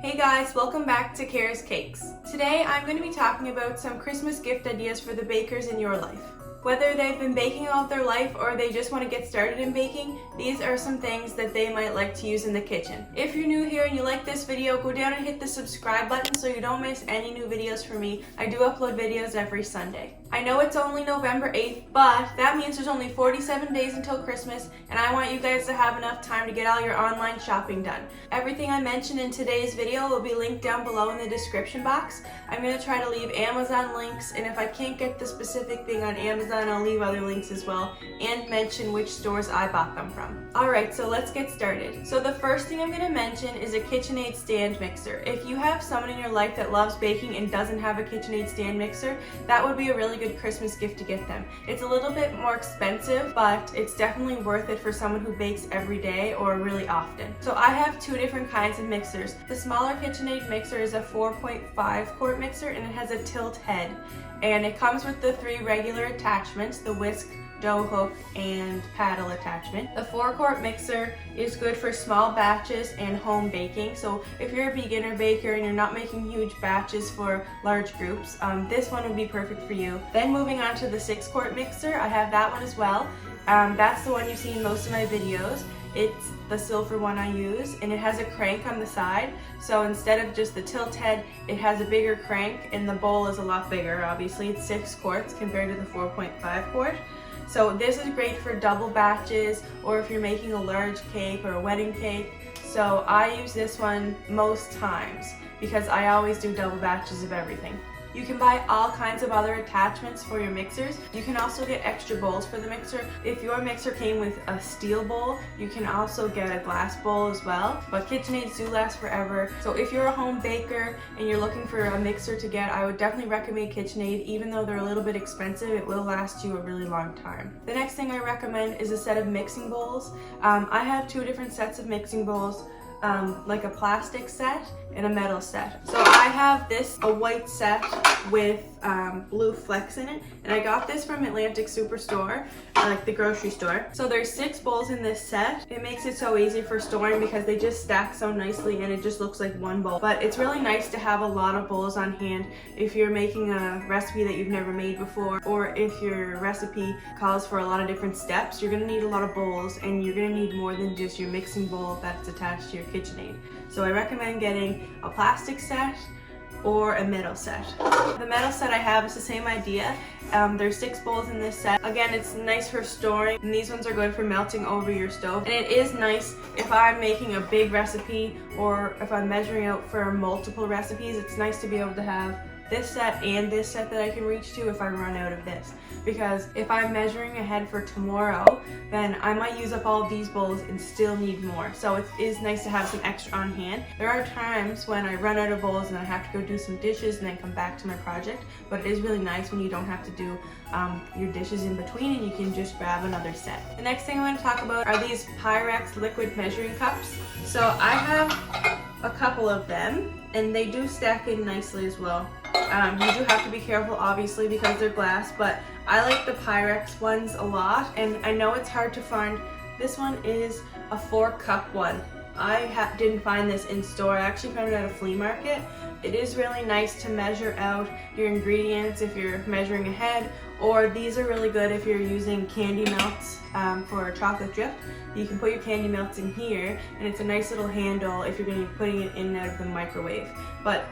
Hey guys, welcome back to Cara's Cakes. Today I'm going to be talking about some Christmas gift ideas for the bakers in your life. Whether they've been baking all of their life or they just want to get started in baking, these are some things that they might like to use in the kitchen. If you're new here and you like this video, go down and hit the subscribe button so you don't miss any new videos from me. I do upload videos every Sunday. I know it's only November 8th, but that means there's only 47 days until Christmas, and I want you guys to have enough time to get all your online shopping done. Everything I mentioned in today's video will be linked down below in the description box. I'm going to try to leave Amazon links, and if I can't get the specific thing on Amazon, I'll leave other links as well and mention which stores I bought them from. Alright, so let's get started. So the first thing I'm going to mention is a KitchenAid stand mixer. If you have someone in your life that loves baking and doesn't have a KitchenAid stand mixer, that would be a really good Christmas gift to get them. It's a little bit more expensive, but it's definitely worth it for someone who bakes every day or really often. So I have two different kinds of mixers. The smaller KitchenAid mixer is a 4.5 quart mixer and it has a tilt head. And it comes with the 3 regular attachments, the whisk, dough hook, and paddle attachment. The 4-quart mixer is good for small batches and home baking. So if you're a beginner baker and you're not making huge batches for large groups, this one would be perfect for you. Then moving on to the 6-quart mixer, I have that one as well. That's the one you see in most of my videos. It's the silver one I use, and it has a crank on the side. So instead of just the tilt head, it has a bigger crank, and the bowl is a lot bigger. Obviously, it's 6 quarts compared to the 4.5 quart. So this is great for double batches, or if you're making a large cake or a wedding cake. So I use this one most times because I always do double batches of everything. You can buy all kinds of other attachments for your mixers. You can also get extra bowls for the mixer. If your mixer came with a steel bowl, you can also get a glass bowl as well. But KitchenAids do last forever. So if you're a home baker and you're looking for a mixer to get, I would definitely recommend KitchenAid. Even though they're a little bit expensive, it will last you a really long time. The next thing I recommend is a set of mixing bowls. I have 2 different sets of mixing bowls. Like a plastic set and a metal set. So I have a white set with blue flecks in it, and I got this from Atlantic Superstore, like the grocery store. So there's 6 bowls in this set. It makes it so easy for storing because they just stack so nicely and it just looks like one bowl. But it's really nice to have a lot of bowls on hand if you're making a recipe that you've never made before, or if your recipe calls for a lot of different steps. You're gonna need a lot of bowls, and you're gonna need more than just your mixing bowl that's attached to your KitchenAid. So I recommend getting a plastic set or a metal set. The metal set I have is the same idea. There's 6 bowls in this set. Again, it's nice for storing, and these ones are good for melting over your stove. And it is nice if I'm making a big recipe or if I'm measuring out for multiple recipes. It's nice to be able to have this set and this set that I can reach to if I run out of this. Because if I'm measuring ahead for tomorrow, then I might use up all of these bowls and still need more. So it is nice to have some extra on hand. There are times when I run out of bowls and I have to go do some dishes and then come back to my project, but it is really nice when you don't have to do your dishes in between and you can just grab another set. The next thing I want to talk about are these Pyrex liquid measuring cups. So I have a couple of them, and they do stack in nicely as well. You do have to be careful, obviously, because they're glass, but I like the Pyrex ones a lot, and I know it's hard to find. This one is a 4-cup one. I didn't find this in store. I actually found it at a flea market. It is really nice to measure out your ingredients if you're measuring ahead, or these are really good if you're using candy melts for chocolate drift. You can put your candy melts in here, and it's a nice little handle if you're going to be putting it in and out of the microwave. But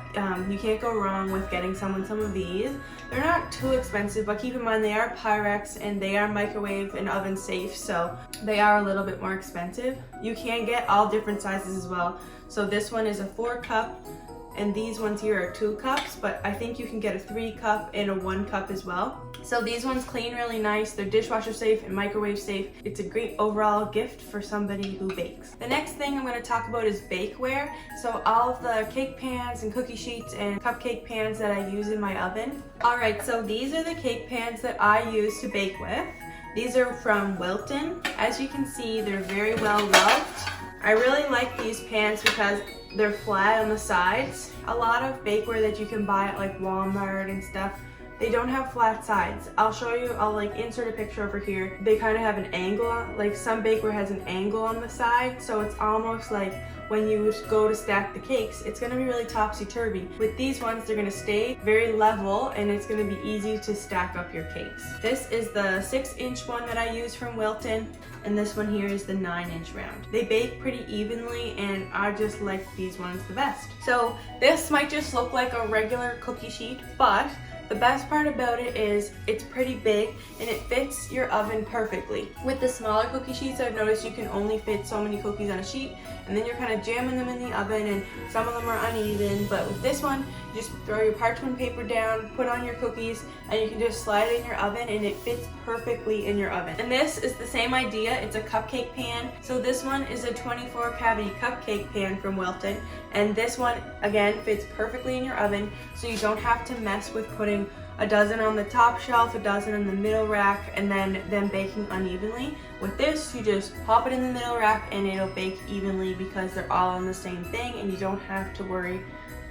you can't go wrong with getting someone some of these. They're not too expensive, but keep in mind they are Pyrex and they are microwave and oven safe, so they are a little bit more expensive. You can get all different sizes as well. So this one is a 4-cup, and these ones here are 2 cups, but I think you can get a 3-cup and a 1-cup as well. So these ones clean really nice. They're dishwasher safe and microwave safe. It's a great overall gift for somebody who bakes. The next thing I'm going to talk about is bakeware. So all of the cake pans and cookie sheets and cupcake pans that I use in my oven. Alright, so these are the cake pans that I use to bake with. These are from Wilton. As you can see, they're very well loved. I really like these pans because they're flat on the sides. A lot of bakeware that you can buy at like Walmart and stuff, they don't have flat sides. I'll show you, I'll like insert a picture over here. They kind of have an angle on, like some bakeware has an angle on the side, so it's almost like when you go to stack the cakes, it's gonna be really topsy-turvy. With these ones, they're gonna stay very level and it's gonna be easy to stack up your cakes. This is the 6-inch one that I use from Wilton, and this one here is the 9-inch round. They bake pretty evenly and I just like these ones the best. So this might just look like a regular cookie sheet, but the best part about it is it's pretty big and it fits your oven perfectly. With the smaller cookie sheets, I've noticed you can only fit so many cookies on a sheet, and then you're kind of jamming them in the oven and some of them are uneven. But with this one, you just throw your parchment paper down, put on your cookies, and you can just slide it in your oven and it fits perfectly in your oven. And this is the same idea. It's a cupcake pan. So this one is a 24 cavity cupcake pan from Wilton, and this one again fits perfectly in your oven, so you don't have to mess with putting a dozen on the top shelf, a dozen in the middle rack, and then them baking unevenly. With this, you just pop it in the middle rack and it'll bake evenly because they're all on the same thing and you don't have to worry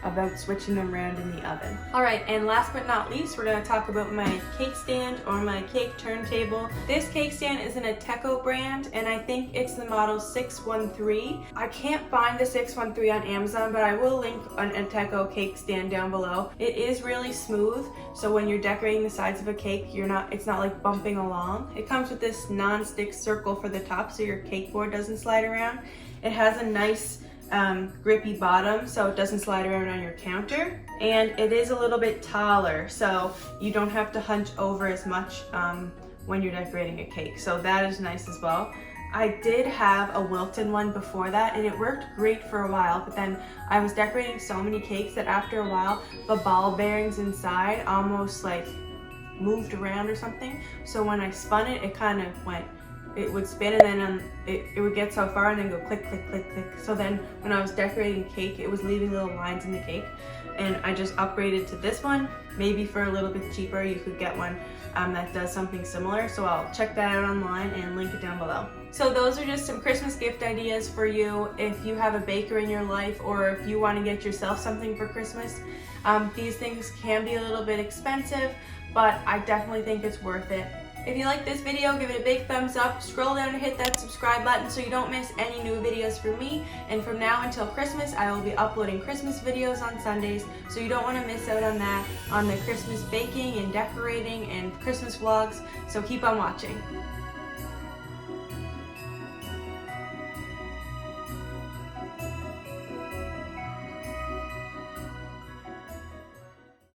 about switching them around in the oven. Alright, and last but not least, we're going to talk about my cake stand or my cake turntable. This cake stand is an Ateco brand, and I think it's the model 613. I can't find the 613 on Amazon, but I will link an Ateco cake stand down below. It is really smooth, so when you're decorating the sides of a cake, it's not like bumping along. It comes with this non-stick circle for the top so your cake board doesn't slide around. It has a nice grippy bottom so it doesn't slide around on your counter, and it is a little bit taller so you don't have to hunch over as much when you're decorating a cake, so that is nice as well. I did have a Wilton one before that and it worked great for a while, but then I was decorating so many cakes that after a while the ball bearings inside almost like moved around or something, so when I spun it, it kind of went, it would spin and then it would get so far and then go click, click, click, click. So then when I was decorating cake, it was leaving little lines in the cake. And I just upgraded to this one. Maybe for a little bit cheaper, you could get one that does something similar. So I'll check that out online and link it down below. So those are just some Christmas gift ideas for you if you have a baker in your life or if you want to get yourself something for Christmas. These things can be a little bit expensive, but I definitely think it's worth it. If you like this video, give it a big thumbs up, scroll down and hit that subscribe button so you don't miss any new videos from me. And from now until Christmas, I will be uploading Christmas videos on Sundays, so you don't want to miss out on that, on the Christmas baking and decorating and Christmas vlogs, so keep on watching.